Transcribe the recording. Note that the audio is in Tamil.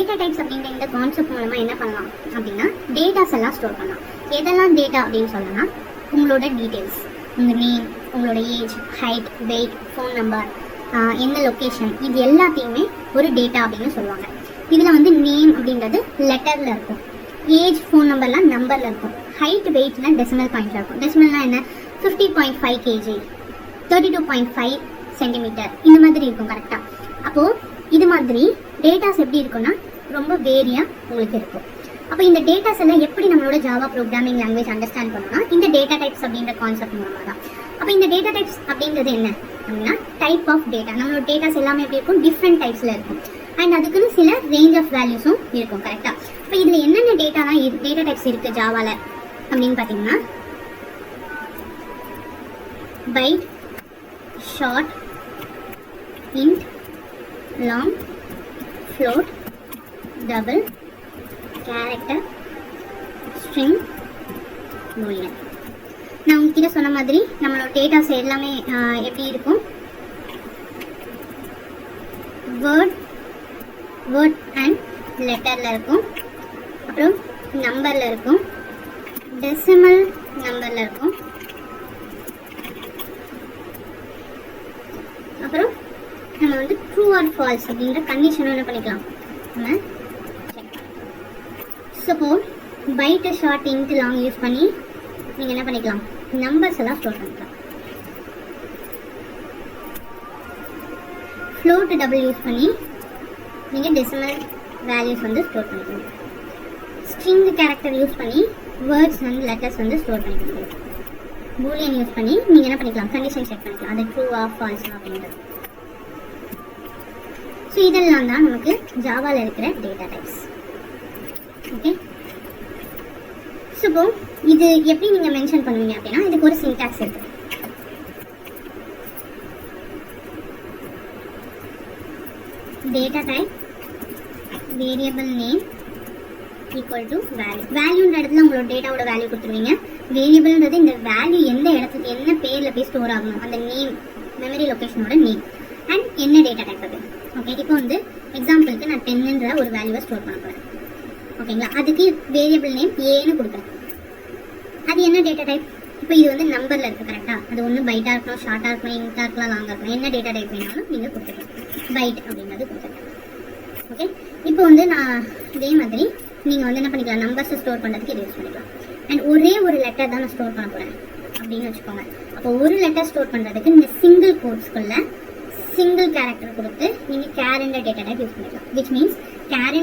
டேட்டா டைப்ஸ் அப்படின்ற இந்த கான்செப்ட் மூலமா என்ன பண்ணலாம் அப்படின்னா டேட்டாஸ் எல்லாம் ஸ்டோர் பண்ணலாம். எதெல்லாம் டேட்டா அப்படின்னு சொல்லணும்னா உங்களோட டீட்டெயில்ஸ், உங்கள் நேம், உங்களோட age, height, weight, phone number, எந்த லொக்கேஷன், இது எல்லாத்தையுமே ஒரு டேட்டா அப்படின்னு சொல்லுவாங்க. இதில் வந்து நேம் அப்படின்றது லெட்டரில் இருக்கும், ஏஜ், ஃபோன் நம்பர்லாம் நம்பரில் இருக்கும், ஹைட், வெயிட்லாம் டெசிமல் பாயிண்டில் இருக்கும். டெசிமல்னால் என்ன? 50.5 kg, 32.5 சென்டிமீட்டர், இந்த மாதிரி இருக்கும் கரெக்டாக. அப்போது இது மாதிரி டேட்டாஸ் எப்படி இருக்குன்னா ரொம்ப வேரியாக உங்களுக்கு இருக்கும். அப்போ இந்த டேட்டாஸ் எல்லாம் எப்படி நம்மளோட ஜாவா ப்ரோக்ராமிங் லாங்குவேஜ் அண்டர்ஸ்டாண்ட் பண்ணணும்னா இந்த டேட்டா டைப்ஸ் அப்படின்ற கான்செப்ட் மூலமாக தான். அப்போ இந்த டேட்டா டைப்ஸ் அப்படின்றது என்ன அப்படின்னா டைப் ஆஃப் டேட்டா. நம்மளோட டேட்டாஸ் எல்லாமே எப்படி இருக்கும்? டிஃப்ரெண்ட் டைப்ஸில் இருக்கும். அண்ட் அதுக்குன்னு சில ரேஞ்ச் ஆஃப் வேல்யூஸும் இருக்கும் கரெக்டாக. இப்போ இதில் என்னென்ன டேட்டாலாம் டேட்டா டைப்ஸ் இருக்குது ஜாவாவில் அப்படின்னு பார்த்தீங்கன்னா byte, short, int, long, float, double, character, string, boolean. நான் உங்ககிட்ட சொன்ன மாதிரி நம்மளோட டேட்டாஸ் எல்லாமே எப்படி இருக்கும்? வேர்ட் அண்ட் லெட்டரில் இருக்கும், அப்புறம் நம்பரில் இருக்கும், டெசிமல் நம்பரில் இருக்கும், அப்புறம் நம்ம வந்து ட்ரூ ஆர் ஃபால்ஸ் அப்படின்ற கண்டிஷனும் என்ன பண்ணிக்கலாம் நம்ம செக் பண்ணலாம். Suppose byte, short, int, long use பண்ணி நீங்கள் என்ன பண்ணிக்கலாம்? நம்பர்ஸ் எல்லாம் ஸ்டோர் பண்ணிக்கலாம். ஃப்ளோட், டபுள் யூஸ் பண்ணி நீங்கள் டெசிமல் வேல்யூஸ் வந்து ஸ்டோர் பண்ணிக்கலாம். ஸ்ட்ரிங் கேரக்டர் யூஸ் பண்ணி வேர்ட்ஸ் அண்ட் லெட்டர்ஸ் வந்து ஸ்டோர் பண்ணிக்கலாம். பூலியன் யூஸ் பண்ணி நீங்கள் என்ன பண்ணிக்கலாம்? கண்டிஷன் செக் பண்ணிக்கலாம், அது ட்ரூ ஆர் ஃபால்ஸ் அப்படின்றது. ஸோ இதெல்லாம் தான் நமக்கு ஜாவாவில் இருக்கிற டேட்டா டைப்ஸ். ஓகே, ஸோ இது எப்படி நீங்கள் மென்ஷன் பண்ணுவீங்க அப்படின்னா இதுக்கு ஒரு சின்டாக்ஸ் இருக்கு. Data type variable name equal to value. வேல்யூன்ற இடத்துல உங்களோட டேட்டாவோட வேல்யூ கொடுத்துருவீங்க. வேரியபிள்ன்றது இந்த வேல்யூ எந்த இடத்துக்கு என்ன பேரில் போய் ஸ்டோர் ஆகணும், அந்த நேம், மெமரி லொக்கேஷனோட நேம் அண்ட் என்ன டேட்டா டைப் அது. ஓகே, இப்போ வந்து எக்ஸாம்பிளுக்கு நான் 10ன்ற ஒரு வேல்யூவை ஸ்டோர் பண்ண போகிறேன். ஓகேங்களா, அதுக்கு வேரியபிள் நேம் ஏன்னு கொடுக்குறேன். அது என்ன டேட்டா டைப்? இப்போ இது வந்து நம்பரில் இருக்குது கரெக்டாக. அது ஒன்று பைட்டாக இருக்கணும், ஷார்ட்டாக இருக்கணும், இன்ட்டாக இருக்கலாம், லாங்காக இருக்கணும். என்ன டேட்டா டைப் வேணாலும் நீங்கள் கொடுத்துக்கலாம். பைட் அப்படின்றது கொடுத்துருக்கேன். ஓகே, இப்போ வந்து நான் இதே மாதிரி நீங்கள் வந்து என்ன பண்ணிக்கலாம்? நம்பர்ஸை ஸ்டோர் பண்ணுறதுக்கு இது யூஸ் பண்ணிக்கலாம். அண்ட் ஒரே ஒரு லெட்டர் தான் நான் ஸ்டோர் பண்ண போகிறேன் அப்படின்னு வச்சுக்கோங்க. அப்போ ஒரு லெட்டர் ஸ்டோர் பண்ணுறதுக்கு இந்த சிங்கிள் கோட்ஸ்குள்ள சிங்கிள் கேரக்டர் கொடுத்து நீங்கள் கேர் என்ற டேட்டா டைப் யூஸ் பண்ணிக்கலாம். Which means care